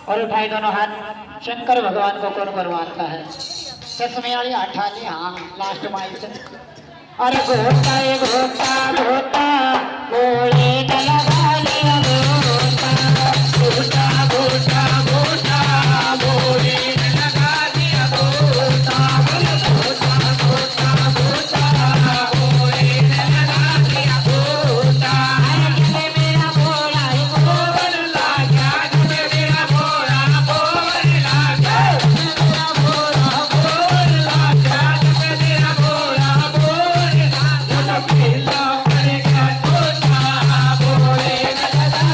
और उठाए दोनों हाथ। शंकर भगवान को कौन करवाता है? चश्मे वाली आठाली, हाँ लास्ट में आई। अरे घोटा ये घोटा घोटा घोड़े न लगा लिया घोटा घोटा घोटा घोटा घोड़े न लगा दिया घोटा घोटा घोटा घोटा घोड़े न लगा दिया घोटा। अरे मेरा भोला बोल लागा, मेरा भोला बोल लागा, मेरा भोला बोल लागा, मेरा भोला बोल लागा। पीला करेगा घोटा बोले न लगा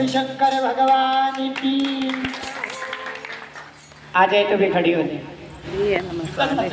शंकर भगवान की। आ जाए तो भी खड़ी हो जाए।